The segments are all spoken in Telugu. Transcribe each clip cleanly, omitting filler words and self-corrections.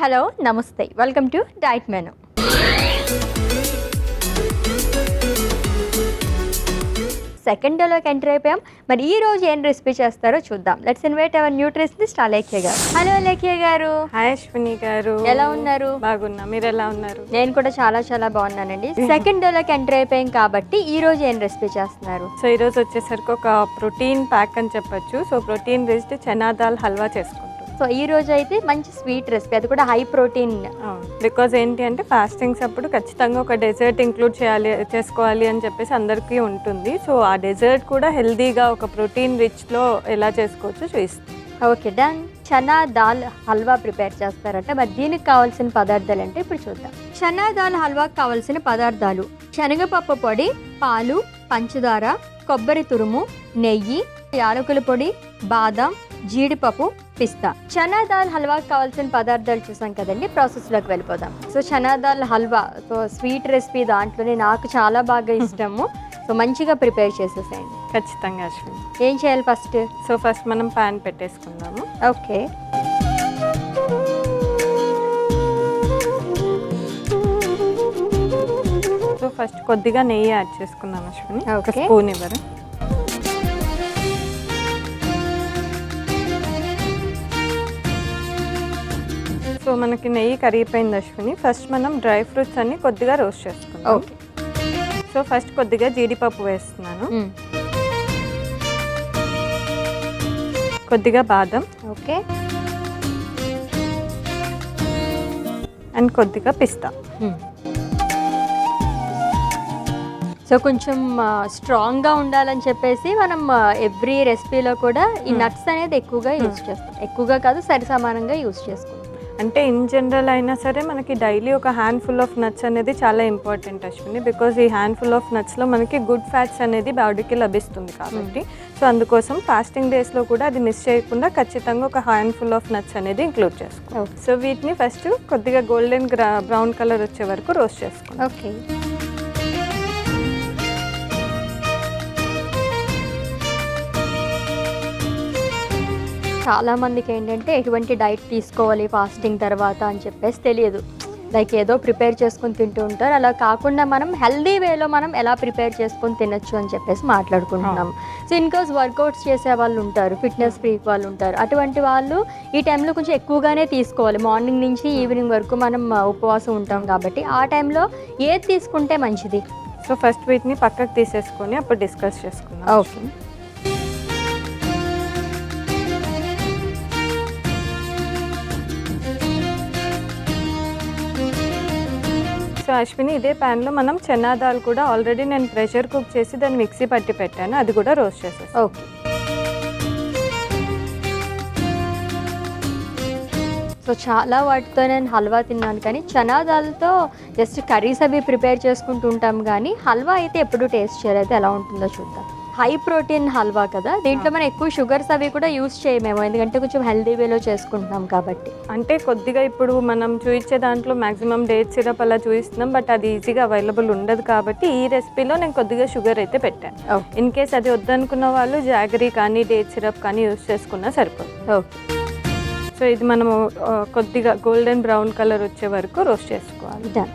హలో నమస్తే, welcome to diet menu. Second డేలోకి ఎంటర్ అయిపోయాం. మరి ఈ రోజు ఏం రెసిపీ చేస్తారో చూద్దాం. Let's invite our nutritionist Alekhya garu. Hello Alekhya గారు. హాయ్ అశ్విని గారు, ఎలా ఉన్నారు? బాగున్నా, మీరు ఎలా ఉన్నారు? నేను కూడా చాలా చాలా బాగున్నానండి. సెకండ్ డేలోకి ఎంటర్ అయిపోయాం కాబట్టి ఈ రోజు ఏం రెసిపీ చేస్తున్నారు? సో ఈ రోజు వచ్చేసరికి ఒక ప్రోటీన్ ప్యాక్ అని చెప్పొచ్చు. సో ప్రోటీన్ రిచ్డ్ చనా దాల్ హల్వా చేసుకుంటాం. సో ఈ రోజు అయితే మంచి స్వీట్ రెసిపీ, అది కూడా హై ప్రోటీన్. బికాజ్ ఏంటి అంటే ఫాస్టింగ్స్ అప్పుడు ఖచ్చితంగా ఒక డెజర్ట్ ఇంక్లూడ్ చేసుకోవాలి అని చెప్పేసి అందరికీ ఉంటుంది. సో ఆ డెజర్ట్ కూడా హెల్దీగా ఒక ప్రోటీన్ రిచ్లో ఎలా చేసుకోవచ్చో చూపిస్తాం. Okay done. Chana dal halwa prepare చేస్తారంటే మరి దీనికి కావాల్సిన పదార్థాలు అంటే ఇప్పుడు చూద్దాం. చనా దాల్ హల్వాకి కావాల్సిన పదార్థాలు: శనగపప్పు పొడి, పాలు, పంచదార, కొబ్బరి తురుము, నెయ్యి, యాలకుల పొడి, బాదం, జీడిపప్పు, పిస్తా. చనా దాల్ హల్వాకి కావాల్సిన పదార్థాలు చూసాం కదండి. ప్రాసెస్లోకి వెళ్ళిపోదాం. So chana dal halwa, so sweet recipe, దాంట్లోనే నాకు చాలా బాగా ఇష్టము. సో మంచిగా ప్రిపేర్ చేసేసేయండి. ఖచ్చితంగా అశ్విని. ఏం చేయాలి ఫస్ట్? సో ఫస్ట్ మనం ప్యాన్ పెట్టేసుకుందాము. ఓకే. సో ఫస్ట్ కొద్దిగా నెయ్యి యాడ్ చేసుకుందాం అశ్విని. ఒక ఓకే. స్పూన్ ఇవ్వరు. సో మనకి నెయ్యి కరిగిపోయింది అశ్విని. ఫస్ట్ మనం డ్రై ఫ్రూట్స్ అన్ని కొద్దిగా రోస్ట్ చేసుకుందాం. ఓకే. సో ఫస్ట్ కొద్దిగా జీడిపప్పు వేస్తున్నాను, కొద్దిగా బాదం, ఓకే, అండ్ కొద్దిగా పిస్తా. సో కొంచెం స్ట్రాంగ్గా ఉండాలని చెప్పేసి మనం ఎవ్రీ రెసిపీలో కూడా ఈ నట్స్ అనేది ఎక్కువగా యూజ్ చేస్తాం. ఎక్కువగా కాదు, సరి సమానంగా యూజ్ చేసుకుంటాం. అంటే ఇన్ జనరల్ అయినా సరే మనకి డైలీ ఒక హ్యాండ్ఫుల్ ఆఫ్ నట్స్ అనేది చాలా ఇంపార్టెంట్ అశ్విని. బికాజ్ ఈ హ్యాండ్ఫుల్ ఆఫ్ నట్స్లో మనకి గుడ్ ఫ్యాట్స్ అనేది బాడీకి లభిస్తుంది కాబట్టి. సో అందుకోసం ఫాస్టింగ్ డేస్లో కూడా అది మిస్ చేయకుండా ఖచ్చితంగా ఒక హ్యాండ్ఫుల్ ఆఫ్ నట్స్ అనేది ఇంక్లూడ్ చేసుకోవాలి. సో వీటిని ఫస్ట్ కొద్దిగా గోల్డెన్ బ్రౌన్ కలర్ వచ్చే వరకు రోస్ట్ చేసుకోండి. ఓకే. చాలా మందికి ఏంటంటే ఎటువంటి డైట్ తీసుకోవాలి ఫాస్టింగ్ తర్వాత అని చెప్పేసి తెలియదు. లైక్ ఏదో ప్రిపేర్ చేసుకొని తింటూ ఉంటారు. అలా కాకుండా మనం హెల్దీ వేలో మనం ఎలా ప్రిపేర్ చేసుకొని తినొచ్చు అని చెప్పేసి మాట్లాడుకుంటున్నాం. సో ఇన్కేస్ వర్కౌట్స్ చేసే వాళ్ళు ఉంటారు, ఫిట్నెస్ ఫ్రీక్ వాళ్ళు ఉంటారు. అటువంటి వాళ్ళు ఈ టైంలో కొంచెం ఎక్కువగానే తీసుకోవాలి. మార్నింగ్ నుంచి ఈవినింగ్ వరకు మనం ఉపవాసం ఉంటాం కాబట్టి ఆ టైంలో ఏది తీసుకుంటే మంచిది? సో ఫస్ట్ వీటిని పక్కకు తీసేసుకొని అప్పుడు డిస్కస్ చేసుకుందాం. ఓకే. సో అశ్విని, ఇదే ప్యాన్లో మనం చనా దాల్ కూడా ఆల్రెడీ నేను ప్రెషర్ కుక్ చేసి దాన్ని మిక్సీ పట్టి పెట్టాను, అది కూడా రోస్ట్ చేసేస్తాను. ఓకే. సో చాలా వాటితో నేను హల్వా తిన్నాను, కానీ చనా దాల్తో జస్ట్ కర్రీస్ అవి ప్రిపేర్ చేసుకుంటూ ఉంటాం, కానీ హల్వా అయితే ఎప్పుడు టేస్ట్ చేయలేదు. ఎలా ఉంటుందో చూద్దాం. హై ప్రోటీన్ హల్వా కదా, దీంట్లో మనం ఎక్కువ షుగర్స్ అవి కూడా యూస్ చేయమేమో, ఎందుకంటే కొంచెం హెల్దీ వేలో చేసుకుంటున్నాం కాబట్టి. అంటే కొద్దిగా ఇప్పుడు మనం చూపించే దాంట్లో మ్యాక్సిమం డేట్ సిరప్ అలా చూపిస్తున్నాం, బట్ అది ఈజీగా అవైలబుల్ ఉండదు కాబట్టి ఈ రెసిపీలో నేను కొద్దిగా షుగర్ అయితే పెట్టాను. ఇన్ కేస్ అది వద్దనుకున్న వాళ్ళు జాగరీ కానీ డేట్ సిరప్ కానీ యూస్ చేసుకున్నా సరిపోతుంది. ఓకే. సో ఇది మనము కొద్దిగా గోల్డెన్ బ్రౌన్ కలర్ వచ్చే వరకు రోస్ట్ చేసుకోవాలి. డన్.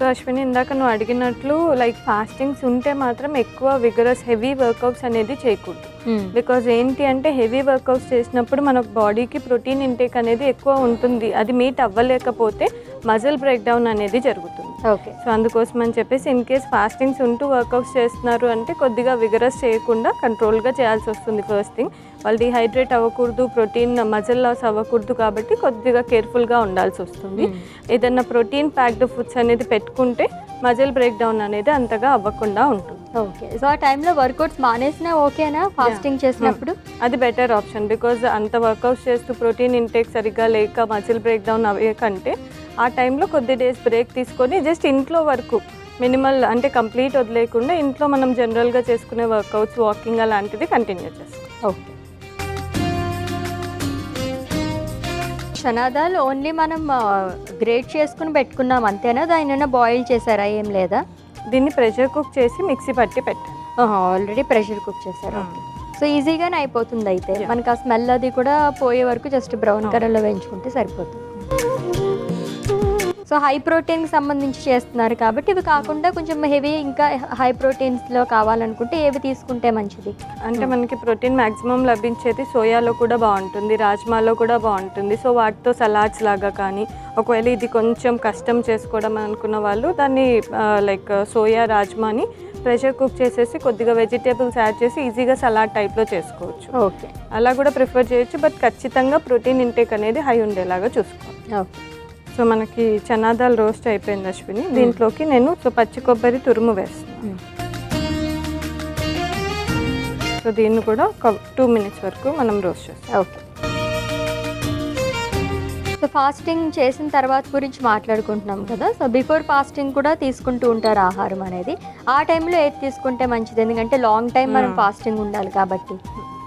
సో అశ్విని, ఇందాక నువ్వు అడిగినట్లు లైక్ ఫాస్టింగ్స్ ఉంటే మాత్రం ఎక్కువ విగరస్ హెవీ వర్కౌట్స్ అనేది చేయకూడదు. బికాజ్ ఏంటి అంటే హెవీ వర్కౌట్స్ చేసినప్పుడు మన బాడీకి ప్రోటీన్ ఇంటేక్ అనేది ఎక్కువ ఉంటుంది. అది మీట్ అవ్వలేకపోతే మజిల్ బ్రేక్ డౌన్ అనేది జరుగుతుంది. ఓకే. సో అందుకోసం అని చెప్పేసి ఇన్ కేస్ ఫాస్టింగ్స్ ఉంటూ వర్కౌట్స్ చేస్తున్నారు అంటే కొద్దిగా విగరస్ చేయకుండా కంట్రోల్గా చేయాల్సి వస్తుంది. ఫస్ట్ థింగ్, వాళ్ళు డిహైడ్రేట్ అవ్వకూడదు, ప్రోటీన్ మజిల్ లాస్ అవ్వకూడదు కాబట్టి కొద్దిగా కేర్ఫుల్గా ఉండాల్సి వస్తుంది. ఏదైనా ప్రోటీన్ ప్యాక్డ్ ఫుడ్స్ అనేది పెట్టుకుంటే మజిల్ బ్రేక్ డౌన్ అనేది అంతగా అవ్వకుండా ఉంటుంది. ఓకే. సో ఆ టైంలో వర్కౌట్స్ మానేసినా ఓకేనా ఫాస్టింగ్ చేసినప్పుడు? అది బెటర్ ఆప్షన్. బికాజ్ అంత వర్కౌట్స్ చేస్తూ ప్రోటీన్ ఇంటేక్ సరిగ్గా లేక మజిల్ బ్రేక్ డౌన్ అయ్యే కంటే ఆ టైంలో కొద్ది డేస్ బ్రేక్ తీసుకొని జస్ట్ ఇంట్లో వరకు మినిమల్, అంటే కంప్లీట్ వదిలేకుండా ఇంట్లో మనం జనరల్గా చేసుకునే వర్కౌట్స్, వాకింగ్ అలాంటిది కంటిన్యూ చేస్తాం. ఓకే. చనా దాల్ ఓన్లీ మనం గ్రేట్ చేసుకుని పెట్టుకున్నాం అంతేనా, దాని బాయిల్ చేశారా, ఏం లేదా? దీన్ని ప్రెషర్ కుక్ చేసి మిక్సీ పట్టి పెట్టాను. ఆల్రెడీ ప్రెషర్ కుక్ చేశారు. సో ఈజీగానే అయిపోతుంది అయితే. Yeah. మనకి ఆ స్మెల్ అది కూడా పోయే వరకు జస్ట్ బ్రౌన్ కలర్లో వేయించుకుంటే సరిపోతుంది. సో హై ప్రోటీన్కి సంబంధించి చేస్తున్నారు కాబట్టి ఇవి కాకుండా కొంచెం హెవీ ఇంకా హై ప్రోటీన్స్లో కావాలనుకుంటే ఏవి తీసుకుంటే మంచిది? అంటే మనకి ప్రోటీన్ మ్యాక్సిమం లభించేది సోయాలో కూడా బాగుంటుంది, రాజ్మాలో కూడా బాగుంటుంది. సో వాటితో సలాడ్స్ లాగా కానీ, ఒకవేళ ఇది కొంచెం కష్టం చేసుకోవడం అనుకున్న వాళ్ళు దాన్ని లైక్ సోయా రాజ్మాని ప్రెషర్ కుక్ చేసేసి కొద్దిగా వెజిటేబుల్స్ యాడ్ చేసి ఈజీగా సలాడ్ టైప్లో చేసుకోవచ్చు. ఓకే, అలా కూడా ప్రిఫర్ చేయొచ్చు. బట్ ఖచ్చితంగా ప్రోటీన్ ఇంటేక్ అనేది హై ఉండేలాగా చూసుకోవాలి. ఓకే. సో మనకి చనా దాల్ రోస్ట్ అయిపోయింది అశ్విని. దీంట్లోకి నేను పచ్చి కొబ్బరి తురుము వేస్తున్నాను. సో దీన్ని కూడా ఒక 2 minutes వరకు మనం రోస్ట్ చేస్తాం. ఓకే. సో ఫాస్టింగ్ చేసిన తర్వాత గురించి మాట్లాడుకుంటున్నాం కదా. సో బిఫోర్ ఫాస్టింగ్ కూడా తీసుకుంటూ ఉంటారు ఆహారం అనేది. ఆ టైంలో ఏది తీసుకుంటే మంచిది? ఎందుకంటే లాంగ్ టైం మనం ఫాస్టింగ్ ఉండాలి కాబట్టి.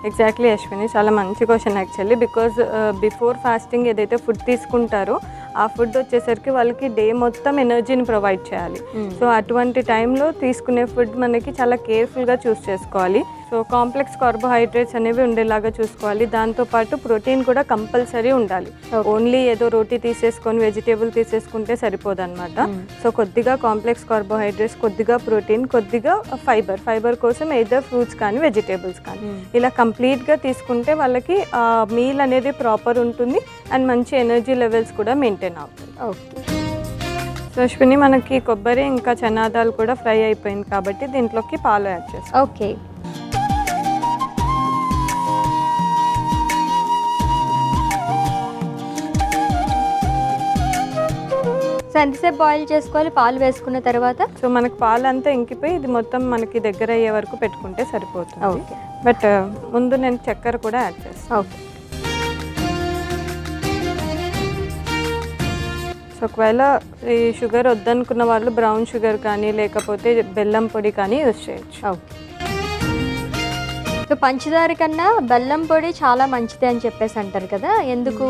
ఎగ్జాక్ట్లీ అశ్విని, చాలా మంచి question actually. Because before fasting ఏదైతే ఫుడ్ తీసుకుంటారో ఆ ఫుడ్ వచ్చేసరికి వాళ్ళకి డే మొత్తం ఎనర్జీని ప్రొవైడ్ చేయాలి. సో అటువంటి టైంలో తీసుకునే ఫుడ్ మనకి చాలా కేర్ఫుల్గా చూస్ చేసుకోవాలి. సో కాంప్లెక్స్ కార్బోహైడ్రేట్స్ అనేవి ఉండేలాగా చూసుకోవాలి. దాంతోపాటు ప్రోటీన్ కూడా కంపల్సరీ ఉండాలి. ఓన్లీ ఏదో రోటీ తీసేసుకొని వెజిటేబుల్ తీసేసుకుంటే సరిపోదు అనమాట. సో కొద్దిగా కాంప్లెక్స్ కార్బోహైడ్రేట్స్, కొద్దిగా ప్రోటీన్, కొద్దిగా ఫైబర్ కోసం ఎయిదర్ ఫ్రూట్స్ కానీ వెజిటేబుల్స్ కానీ ఇలా కంప్లీట్గా తీసుకుంటే వాళ్ళకి మీల్ అనేది ప్రాపర్ ఉంటుంది అండ్ మంచి ఎనర్జీ లెవెల్స్ కూడా మెయింటైన్ అవుతుంది. ఓకే. సో అశ్విని, మనకి కొబ్బరి ఇంకా చనా దాల్ కూడా ఫ్రై అయిపోయింది కాబట్టి దీంట్లోకి పాలు యాడ్ చేస్తాం. ఓకే. సో ఎంతసేపు బాయిల్ చేసుకోవాలి పాలు వేసుకున్న తర్వాత? సో మనకి పాలు అంతా ఇంకిపోయి ఇది మొత్తం మనకి దగ్గర అయ్యే వరకు పెట్టుకుంటే సరిపోతుంది. ఓకే. బట్ ముందు నేను చక్కెర కూడా యాడ్ చేస్తాను. ఓకే. సో ఒకవేళ ఈ షుగర్ వద్దనుకున్న వాళ్ళు బ్రౌన్ షుగర్ కానీ లేకపోతే బెల్లం పొడి కానీ యూజ్ చేయొచ్చు. ఓకే. సో పంచదార కన్నా బెల్లం పొడి చాలా మంచిది అని చెప్పేసి అంటారు కదా, ఎందుకు?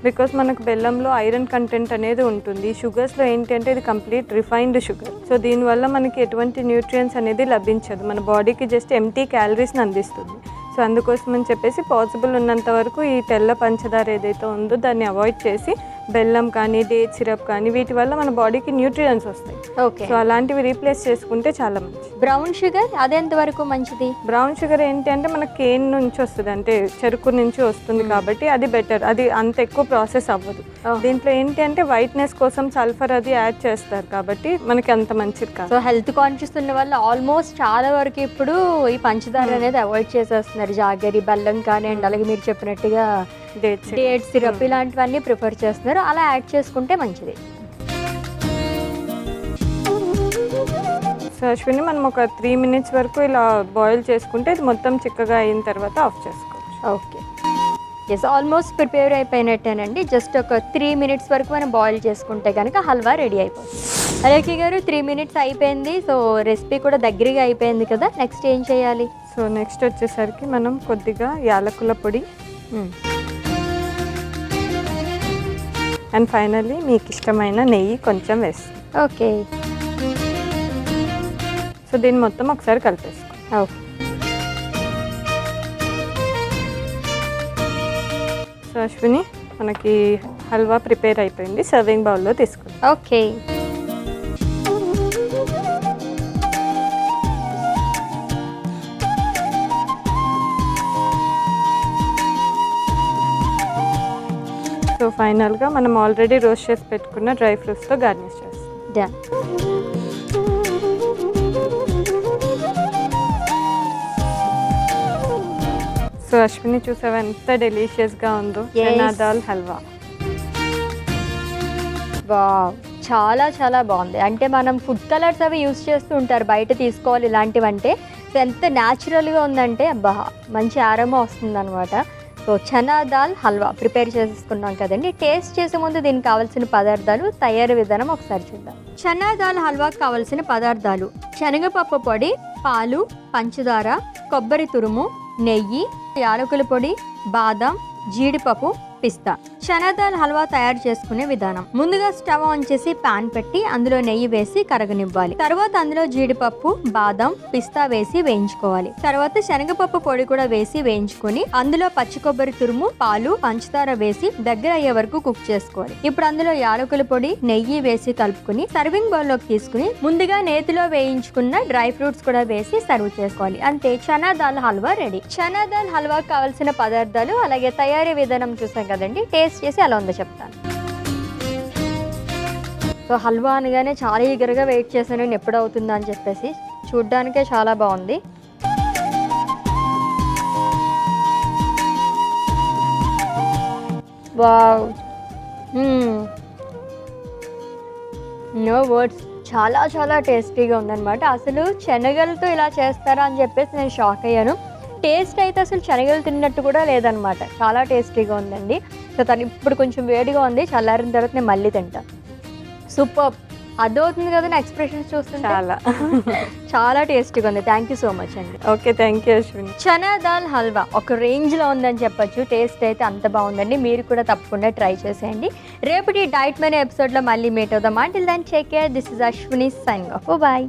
బికాస్ మనకు బెల్లంలో ఐరన్ కంటెంట్ అనేది ఉంటుంది. షుగర్స్లో ఏంటి అంటే ఇది కంప్లీట్ రిఫైన్డ్ షుగర్. సో దీనివల్ల మనకి ఎటువంటి న్యూట్రియంట్స్ అనేది లభించదు, మన బాడీకి జస్ట్ ఎంటీ క్యాలరీస్ని అందిస్తుంది. సో అందుకోసం అని చెప్పేసి పాసిబుల్ ఉన్నంత వరకు ఈ తెల్ల పంచదార ఏదైతే ఉందో దాన్ని అవాయిడ్ చేసి బెల్లం కానీ డేట్ సిరప్ కానీ వీటి వల్ల మన బాడీకి న్యూట్రియంట్స్ వస్తాయి. ఓకే. సో అలాంటివి రీప్లేస్ చేసుకుంటే చాలా మంచిది. బ్రౌన్ షుగర్ అదెంత వరకు మంచిది? బ్రౌన్ షుగర్ ఏంటి అంటే మనకి కేన్ నుంచి వస్తుంది, అంటే చెరుకు నుంచి వస్తుంది కాబట్టి అది బెటర్. అది అంత ఎక్కువ ప్రాసెస్ అవ్వదు. దీంట్లో ఏంటి అంటే వైట్నెస్ కోసం సల్ఫర్ అది యాడ్ చేస్తారు కాబట్టి మనకి అంత మంచిది కాదు. సో హెల్త్ కాన్షియస్ ఉన్న వాళ్ళు ఆల్మోస్ట్ చాలా వరకు ఇప్పుడు ఈ పంచదార అనేది అవాయిడ్ చేసేస్తున్నారు. జాగరి, బెల్లం కానివ్వండి, అలాగే మీరు చెప్పినట్టుగా డేట్ సిరప్ ఇలాంటివన్నీ ప్రిఫర్ చేస్తున్నారు. అలా యాడ్ చేసుకుంటే మంచిది. సో అశ్విని, మనం ఒక 3 minutes వరకు ఇలా బాయిల్ చేసుకుంటే ఇది మొత్తం చిక్కగా అయిన తర్వాత ఆఫ్ చేసుకోవచ్చు. ఓకే. ఎస్, ఆల్మోస్ట్ ప్రిపేర్ అయిపోయినట్టేనండి. జస్ట్ ఒక 3 minutes వరకు మనం బాయిల్ చేసుకుంటే కనుక హల్వా రెడీ అయిపోతుంది. అలేఖి గారు 3 minutes అయిపోయింది. సో రెసిపీ కూడా దగ్గరగా అయిపోయింది కదా, నెక్స్ట్ ఏం చేయాలి? సో నెక్స్ట్ వచ్చేసరికి మనం కొద్దిగా యాలకుల పొడి అండ్ ఫైనల్లీ మీకు ఇష్టమైన నెయ్యి కొంచెం వేస్తాం. ఓకే. సో దీన్ని మొత్తం ఒకసారి కలిపేసుకో. ఓకే. సో అశ్విని, మనకి హల్వా ప్రిపేర్ అయిపోయింది. సర్వింగ్ బౌల్లో తీసుకుందాం. ఓకే. సో ఫైనల్గా మనం ఆల్రెడీ రోస్ట్ చేసి పెట్టుకున్న డ్రై ఫ్రూట్స్తో గార్నిష్ చేస్తాం. డన్. సో అశ్విని, చూసావా ఎంత డెలిషియస్గా ఉందో చనా దాల్ హల్వా. వావ్, చాలా చాలా బాగుంది. అంటే మనం ఫుడ్ కలర్స్ అవి యూస్ చేస్తూ ఉంటారు బయట తీసుకోవాలి ఇలాంటివంటే. సో ఎంత న్యాచురల్గా ఉందంటే అబ్బా, మంచి ఆరమో వస్తుంది అనమాట. సో చనా దాల్ హల్వా ప్రిపేర్ చేసుకున్నాం కదండి. టేస్ట్ చేసే ముందు దీనికి కావాల్సిన పదార్థాలు, తయారీ విధానం ఒకసారి చూద్దాం. చనా దాల్ హల్వాకి కావాల్సిన పదార్థాలు: శనగపప్పు పొడి, పాలు, పంచదార, కొబ్బరి తురుము, నెయ్యి, యాలకుల పొడి, బాదం, జీడిపప్పు, పిస్తా. చనా దాల్ హల్వా తయారు చేసుకునే విధానం. ముందుగా స్టవ్ ఆన్ చేసి పాన్ పెట్టి అందులో నెయ్యి వేసి కరగనివ్వాలి. తర్వాత అందులో జీడిపప్పు, బాదం, పిస్తా వేసి వేయించుకోవాలి. తర్వాత శనగపప్పు పొడి కూడా వేసి వేయించుకొని అందులో పచ్చి కొబ్బరి తురుము, పాలు, పంచదార వేసి దగ్గర అయ్యే వరకు కుక్ చేసుకోవాలి. ఇప్పుడు అందులో యాలకుల పొడి, నెయ్యి వేసి కలుపుకుని సర్వింగ్ బౌల్ లోకి తీసుకుని ముందుగా నేతిలో వేయించుకున్న డ్రై ఫ్రూట్స్ కూడా వేసి సర్వ్ చేసుకోవాలి. అంతే, చనా దాల్ హల్వా రెడీ. చనా దాల్ హల్వా కావాల్సిన పదార్థాలు అలాగే తయారీ విధానం చూసాం కదండి. టేస్ట్ చేసి ఎలా ఉందో చెప్తాను. సో హల్వా అనగానే చాలా ఈగర్గా వెయిట్ చేశాను నేను ఎప్పుడు అవుతుందా అని చెప్పేసి. చూడ్డానికే చాలా బాగుంది. Wow, no words. చాలా చాలా టేస్టీగా ఉందన్నమాట. అసలు శనగలతో ఇలా చేస్తారా అని చెప్పేసి నేను షాక్ అయ్యాను. టేస్ట్ అయితే అసలు శనగలు తిన్నట్టు కూడా లేదనమాట. చాలా టేస్టీగా ఉందండి. సో తను ఇప్పుడు కొంచెం వేడిగా ఉంది, చల్లారిన తర్వాత నేను మళ్ళీ తింటాను. సూపర్. అదవుతుంది కదా నా ఎక్స్ప్రెషన్స్ చూస్తుంటే. చాలా టేస్టీగా ఉంది. థ్యాంక్ యూ సో మచ్ అండి. Okay, thank you Ashwini. Chana dal halwa ఒక రేంజ్లో ఉందని చెప్పొచ్చు. టేస్ట్ అయితే అంత బాగుందండి. మీరు కూడా తప్పకుండా ట్రై చేసేయండి. రేపటి డైట్ మెనూ ఎపిసోడ్లో మళ్ళీ మీట్ అవుదాం. Until then take care. This is Ashwini signing off. Bye.